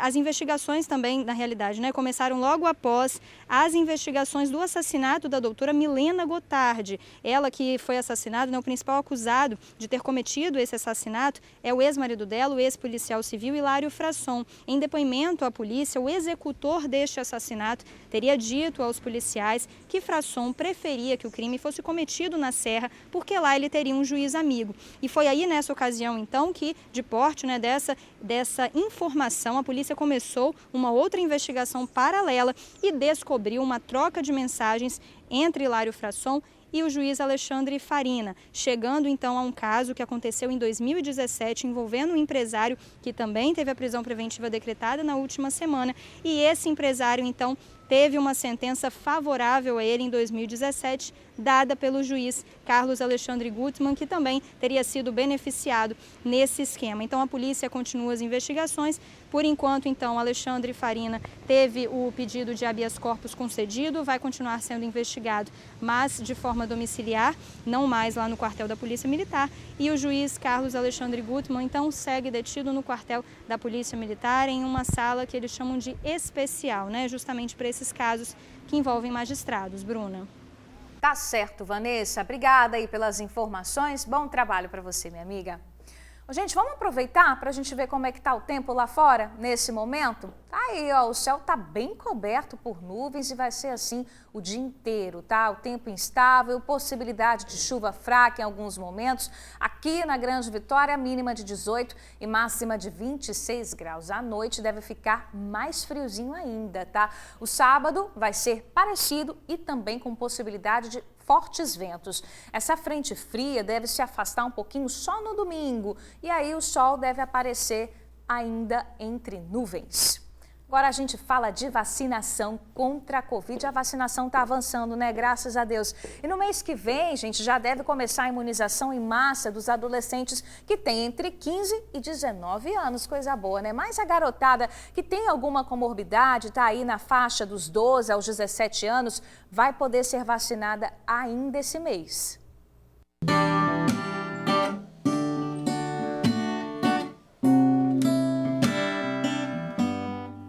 as investigações também, na realidade, né, começaram logo após as investigações do assassinato da doutora Milena Gotardi. Ela que foi assassinada, né, o principal acusado de ter cometido esse assassinato é o ex-marido dela, o ex-policial civil Hilário Frasson. Em depoimento à polícia, o executor deste assassinato teria dito aos policiais que Frasson preferia que o crime fosse cometido na Serra, porque lá ele teria um juiz amigo. E foi aí, nessa ocasião, então, que, de porte, né, dessa informação, a polícia começou uma outra investigação paralela e descobriu uma troca de mensagens entre Hilário Frasson e o juiz Alexandre Farina, chegando então a um caso que aconteceu em 2017 envolvendo um empresário que também teve a prisão preventiva decretada na última semana e esse empresário então teve uma sentença favorável a ele em 2017, dada pelo juiz Carlos Alexandre Gutmann, que também teria sido beneficiado nesse esquema. Então a polícia continua as investigações. Por enquanto, então, Alexandre Farina teve o pedido de habeas corpus concedido, vai continuar sendo investigado, mas de forma domiciliar, não mais lá no quartel da Polícia Militar. E o juiz Carlos Alexandre Gutmann, então, segue detido no quartel da Polícia Militar em uma sala que eles chamam de especial, né? Justamente para esses casos que envolvem magistrados. Bruna. Tá certo, Vanessa. Obrigada aí pelas informações. Bom trabalho para você, minha amiga. Gente, vamos aproveitar para a gente ver como é que está o tempo lá fora nesse momento? Tá aí, ó, o céu está bem coberto por nuvens e vai ser assim o dia inteiro, tá? O tempo instável, possibilidade de chuva fraca em alguns momentos. Aqui na Grande Vitória, mínima de 18 e máxima de 26 graus. À noite deve ficar mais friozinho ainda, tá? O sábado vai ser parecido e também com possibilidade de fortes ventos. Essa frente fria deve se afastar um pouquinho só no domingo e aí o sol deve aparecer ainda entre nuvens. Agora a gente fala de vacinação contra a Covid. A vacinação está avançando, né? Graças a Deus. E no mês que vem, gente, já deve começar a imunização em massa dos adolescentes que têm entre 15 e 19 anos. Coisa boa, né? Mas a garotada que tem alguma comorbidade, está aí na faixa dos 12 aos 17 anos, vai poder ser vacinada ainda esse mês.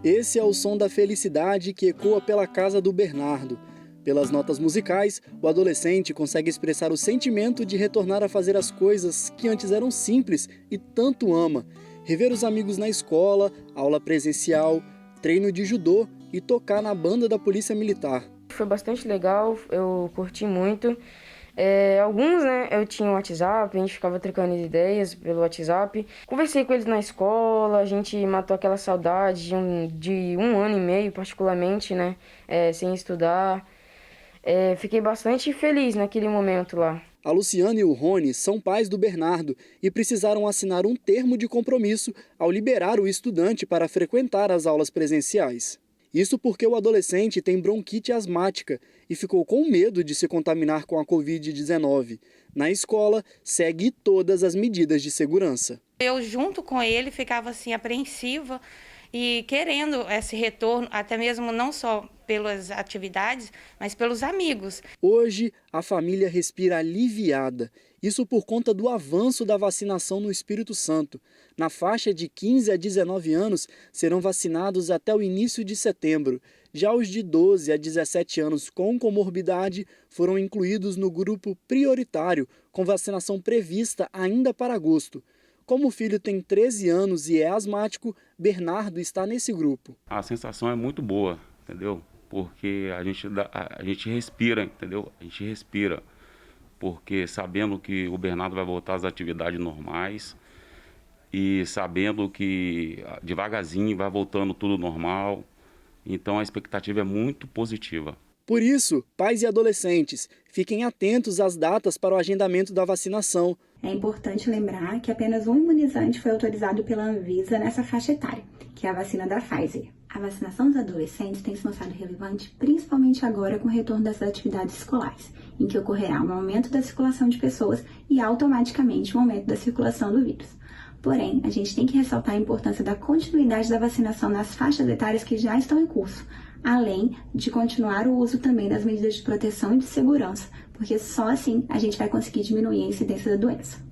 Esse é o som da felicidade que ecoa pela casa do Bernardo. Pelas notas musicais, o adolescente consegue expressar o sentimento de retornar a fazer as coisas que antes eram simples e tanto ama. Rever os amigos na escola, aula presencial, treino de judô e tocar na banda da Polícia Militar. Foi bastante legal, eu curti muito. Alguns, né, eu tinha um WhatsApp, a gente ficava trocando ideias pelo WhatsApp. Conversei com eles na escola, a gente matou aquela saudade de um ano e meio, particularmente, né, sem estudar. Fiquei bastante feliz naquele momento lá. A Luciana e o Rony são pais do Bernardo e precisaram assinar um termo de compromisso ao liberar o estudante para frequentar as aulas presenciais. Isso porque o adolescente tem bronquite asmática e ficou com medo de se contaminar com a Covid-19. Na escola, segue todas as medidas de segurança. Eu, junto com ele, ficava assim apreensiva e querendo esse retorno, até mesmo não só pelas atividades, mas pelos amigos. Hoje, a família respira aliviada. Isso por conta do avanço da vacinação no Espírito Santo. Na faixa de 15 a 19 anos, serão vacinados até o início de setembro. Já os de 12 a 17 anos com comorbidade foram incluídos no grupo prioritário, com vacinação prevista ainda para agosto. Como o filho tem 13 anos e é asmático, Bernardo está nesse grupo. A sensação é muito boa, entendeu? Porque a gente respira, entendeu? A gente respira. Porque sabendo que o Bernardo vai voltar às atividades normais e sabendo que devagarzinho vai voltando tudo normal, então a expectativa é muito positiva. Por isso, pais e adolescentes, fiquem atentos às datas para o agendamento da vacinação. É importante lembrar que apenas um imunizante foi autorizado pela Anvisa nessa faixa etária, que é a vacina da Pfizer. A vacinação dos adolescentes tem se mostrado relevante, principalmente agora com o retorno das atividades escolares, em que ocorrerá um aumento da circulação de pessoas e automaticamente um aumento da circulação do vírus. Porém, a gente tem que ressaltar a importância da continuidade da vacinação nas faixas etárias que já estão em curso, além de continuar o uso também das medidas de proteção e de segurança, porque só assim a gente vai conseguir diminuir a incidência da doença.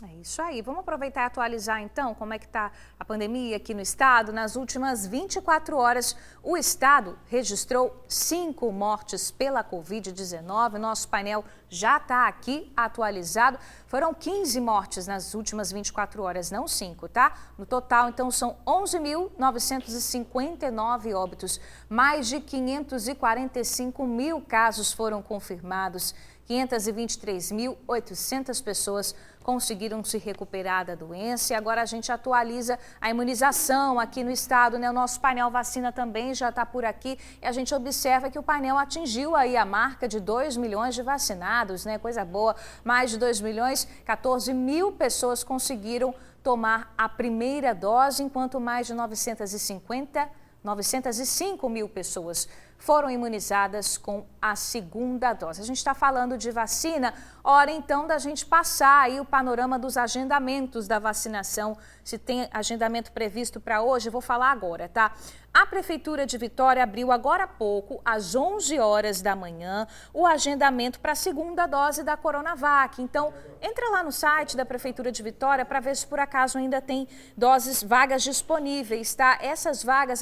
É isso aí. Vamos aproveitar e atualizar então como é que está a pandemia aqui no estado. Nas últimas 24 horas, o estado registrou 5 mortes pela Covid-19. Nosso painel já está aqui atualizado. Foram 15 mortes nas últimas 24 horas, não 5, tá? No total, então, são 11.959 óbitos. Mais de 545 mil casos foram confirmados. 523.800 pessoas conseguiram se recuperar da doença e agora a gente atualiza a imunização aqui no estado, né? O nosso painel vacina também já está por aqui e a gente observa que o painel atingiu aí a marca de 2 milhões de vacinados, né? Coisa boa, mais de 2 milhões, 14 mil pessoas conseguiram tomar a primeira dose, enquanto mais de 905 mil pessoas foram imunizadas com a segunda dose. A gente está falando de vacina, hora então da gente passar aí o panorama dos agendamentos da vacinação. Se tem agendamento previsto para hoje, eu vou falar agora, tá? A Prefeitura de Vitória abriu agora há pouco, às 11 horas da manhã, o agendamento para a segunda dose da Coronavac. Então, entra lá no site da Prefeitura de Vitória para ver se por acaso ainda tem vagas disponíveis, tá? Essas vagas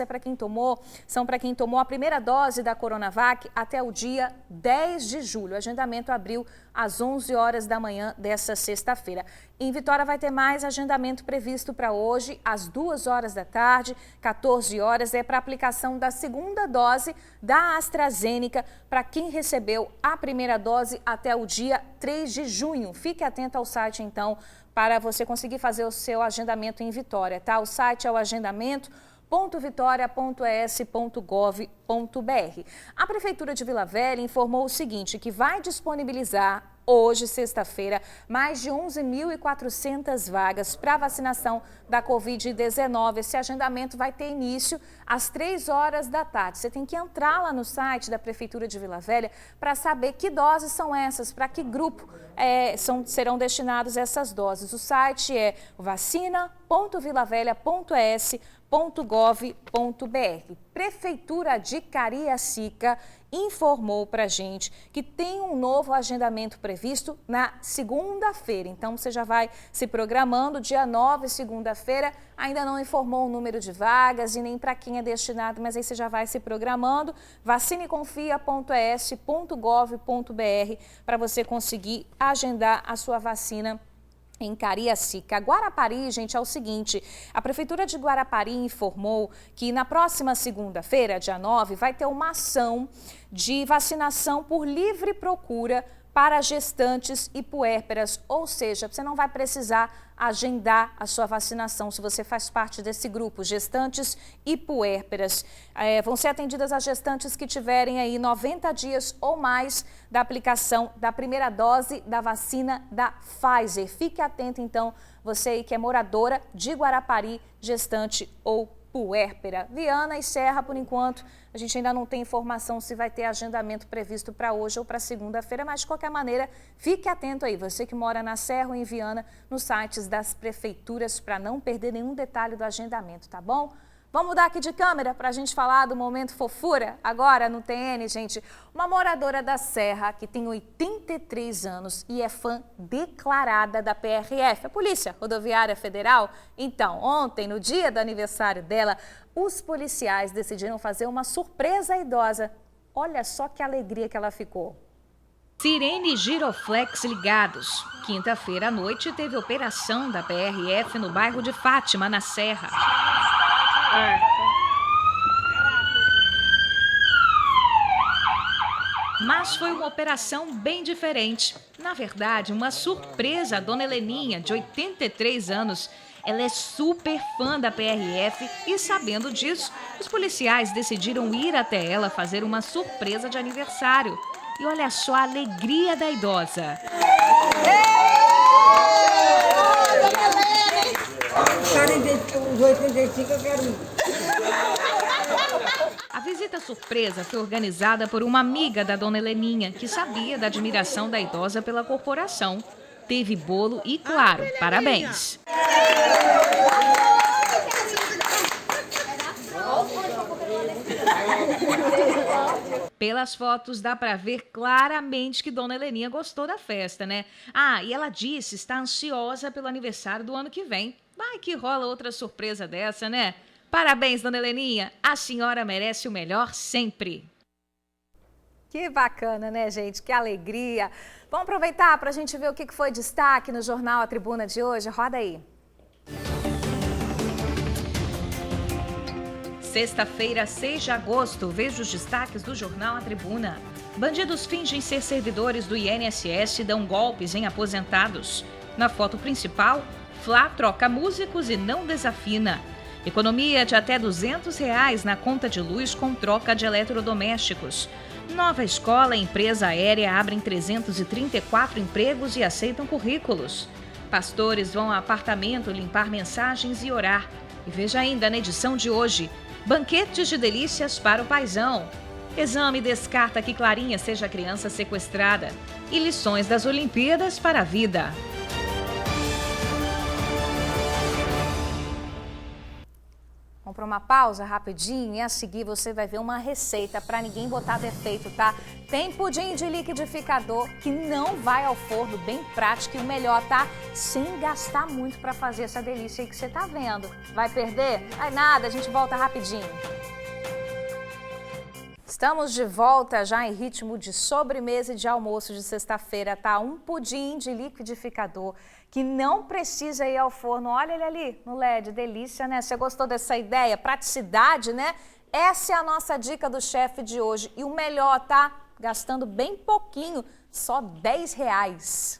são para quem tomou a primeira dose da Coronavac até o dia 10 de julho. O agendamento abriu às 11 horas da manhã dessa sexta-feira. Em Vitória vai ter mais agendamento previsto para hoje, às 2 horas da tarde, 14 horas, para aplicação da segunda dose da AstraZeneca para quem recebeu a primeira dose até o dia 3 de junho. Fique atento ao site, então, para você conseguir fazer o seu agendamento em Vitória, tá? O site é o agendamento.vitoria.es.gov.br. A Prefeitura de Vila Velha informou o seguinte, que vai disponibilizar hoje, sexta-feira, mais de 11.400 vagas para vacinação da Covid-19. Esse agendamento vai ter início às 3 horas da tarde. Você tem que entrar lá no site da Prefeitura de Vila Velha para saber que doses são essas, para que grupo serão destinadas essas doses. O site é vacina.vilavelha.es.gov.br. Prefeitura de Cariacica informou para a gente que tem um novo agendamento previsto na segunda-feira. Então, você já vai se programando, dia 9, segunda-feira, ainda não informou o número de vagas e nem para quem é destinado, mas aí você já vai se programando, vacineconfia.es.gov.br para você conseguir agendar a sua vacina em Cariacica. Guarapari, gente, é o seguinte, a Prefeitura de Guarapari informou que na próxima segunda-feira, dia 9, vai ter uma ação de vacinação por livre procura para gestantes e puérperas, ou seja, você não vai precisar agendar a sua vacinação se você faz parte desse grupo, gestantes e puérperas. Vão ser atendidas as gestantes que tiverem aí 90 dias ou mais da aplicação da primeira dose da vacina da Pfizer. Fique atento, então, você aí que é moradora de Guarapari, gestante ou puérpera. Viana e Serra, por enquanto, a gente ainda não tem informação se vai ter agendamento previsto para hoje ou para segunda-feira, mas de qualquer maneira, fique atento aí, você que mora na Serra ou em Viana, nos sites das prefeituras para não perder nenhum detalhe do agendamento, tá bom? Vamos mudar aqui de câmera para a gente falar do momento fofura agora no TN, gente. Uma moradora da Serra que tem 83 anos e é fã declarada da PRF, a Polícia Rodoviária Federal. Então, ontem, no dia do aniversário dela, os policiais decidiram fazer uma surpresa à idosa. Olha só que alegria que ela ficou. Sirene Giroflex ligados. Quinta-feira à noite teve operação da PRF no bairro de Fátima, na Serra. Mas foi uma operação bem diferente. Na verdade, uma surpresa à dona Heleninha, de 83 anos. Ela é super fã da PRF e, sabendo disso, os policiais decidiram ir até ela fazer uma surpresa de aniversário. E olha só a alegria da idosa. A visita surpresa foi organizada por uma amiga da dona Heleninha, que sabia da admiração da idosa pela corporação. Teve bolo e, claro, parabéns. Pelas fotos dá para ver claramente que dona Heleninha gostou da festa, né? Ah, e ela disse estar ansiosa pelo aniversário do ano que vem. Vai que rola outra surpresa dessa, né? Parabéns, dona Heleninha. A senhora merece o melhor sempre. Que bacana, né, gente? Que alegria. Vamos aproveitar para a gente ver o que foi destaque no Jornal A Tribuna de hoje. Roda aí. Sexta-feira, 6 de agosto, veja os destaques do Jornal A Tribuna. Bandidos fingem ser servidores do INSS e dão golpes em aposentados. Na foto principal, Flá troca músicos e não desafina. Economia de até R$200 na conta de luz com troca de eletrodomésticos. Nova escola e empresa aérea abrem 334 empregos e aceitam currículos. Pastores vão a apartamento limpar mensagens e orar. E veja ainda na edição de hoje, banquetes de delícias para o paizão. Exame descarta que Clarinha seja criança sequestrada. E lições das Olimpíadas para a vida. Vamos para uma pausa rapidinho e a seguir você vai ver uma receita para ninguém botar defeito, tá? Tem pudim de liquidificador que não vai ao forno, bem prático e o melhor, tá? Sem gastar muito para fazer essa delícia aí que você tá vendo. Vai perder? Vai nada, a gente volta rapidinho. Estamos de volta já em ritmo de sobremesa e de almoço de sexta-feira, tá? Um pudim de liquidificador que não precisa ir ao forno. Olha ele ali no LED, delícia, né? Você gostou dessa ideia? Praticidade, né? Essa é a nossa dica do chefe de hoje. E o melhor, tá? Gastando bem pouquinho, só R$10.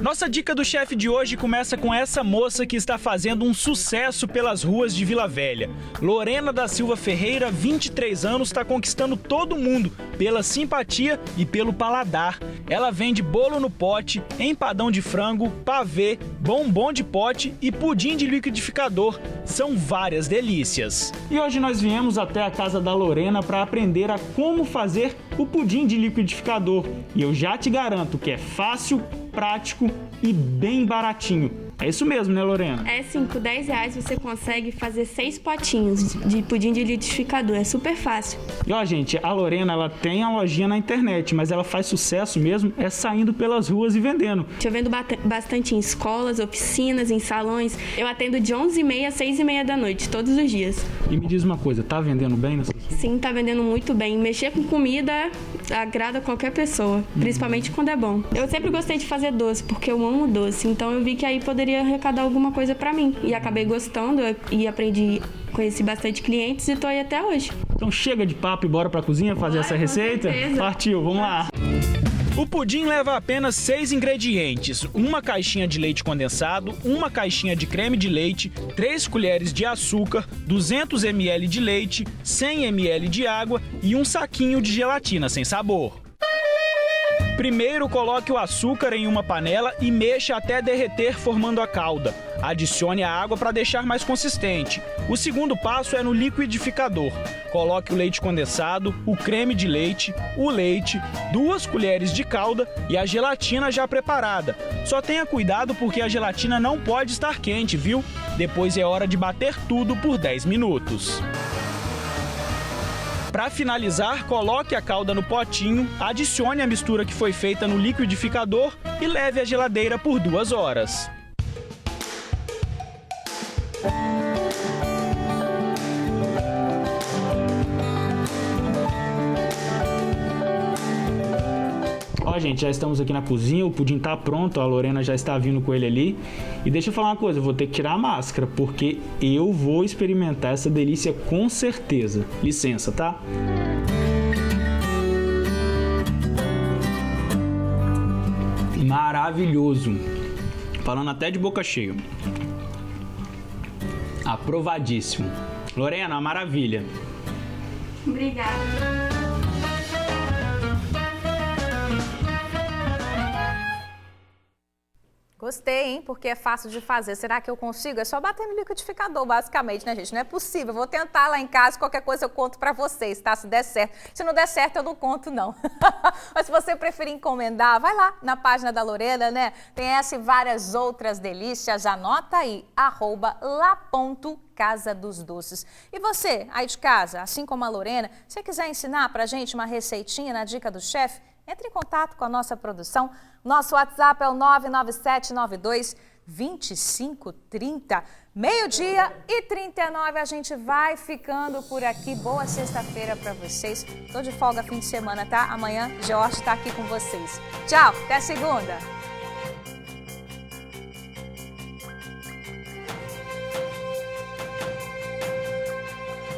Nossa dica do chefe de hoje começa com essa moça que está fazendo um sucesso pelas ruas de Vila Velha. Lorena da Silva Ferreira, 23 anos, está conquistando todo mundo pela simpatia e pelo paladar. Ela vende bolo no pote, empadão de frango, pavê, bombom de pote e pudim de liquidificador. São várias delícias. E hoje nós viemos até a casa da Lorena para aprender a como fazer o pudim de liquidificador. E eu já te garanto que é fácil, prático e bem baratinho. É isso mesmo, né, Lorena? É sim, com R$10 você consegue fazer 6 potinhos de pudim de liquidificador, é super fácil. E ó, gente, a Lorena, ela tem a lojinha na internet, mas ela faz sucesso mesmo saindo pelas ruas e vendendo. Eu vendo bastante em escolas, oficinas, em salões. Eu atendo de 11h30 às 6h30 da noite, todos os dias. E me diz uma coisa, tá vendendo bem nessa? Sim, tá vendendo muito bem. Mexer com comida agrada qualquer pessoa, principalmente quando é bom. Eu sempre gostei de fazer doce, porque eu amo doce, então eu vi que aí poderia arrecadar alguma coisa pra mim. E acabei gostando e aprendi, conheci bastante clientes e tô aí até hoje. Então chega de papo e bora pra cozinha fazer essa receita? Certeza. Partiu, vamos lá! O pudim leva apenas 6 ingredientes: uma caixinha de leite condensado, uma caixinha de creme de leite, 3 colheres de açúcar, 200 ml de leite, 100 ml de água e um saquinho de gelatina sem sabor. Primeiro, coloque o açúcar em uma panela e mexa até derreter, formando a calda. Adicione a água para deixar mais consistente. O segundo passo é no liquidificador. Coloque o leite condensado, o creme de leite, o leite, 2 colheres de calda e a gelatina já preparada. Só tenha cuidado porque a gelatina não pode estar quente, viu? Depois é hora de bater tudo por 10 minutos. Para finalizar, coloque a calda no potinho, adicione a mistura que foi feita no liquidificador e leve à geladeira por 2 horas. Ó, gente, já estamos aqui na cozinha, o pudim tá pronto, a Lorena já está vindo com ele ali. E deixa eu falar uma coisa, eu vou ter que tirar a máscara, porque eu vou experimentar essa delícia com certeza. Licença, tá? Maravilhoso. Falando até de boca cheia. Aprovadíssimo. Lorena, uma maravilha. Obrigada. Gostei, hein? Porque é fácil de fazer. Será que eu consigo? É só bater no liquidificador, basicamente, né, gente? Não é possível. Eu vou tentar lá em casa, qualquer coisa eu conto pra vocês, tá? Se der certo. Se não der certo, eu não conto, não. Mas se você preferir encomendar, vai lá na página da Lorena, né? Tem essa e várias outras delícias. Anota aí, @lá.Casa dos Doces. E você, aí de casa, assim como a Lorena, se quiser ensinar pra gente uma receitinha na Dica do Chefe, entre em contato com a nossa produção. Nosso WhatsApp é o 99792-2530. 12:39, a gente vai ficando por aqui. Boa sexta-feira para vocês. Tô de folga fim de semana, tá? Amanhã, Jorge tá aqui com vocês. Tchau, até segunda.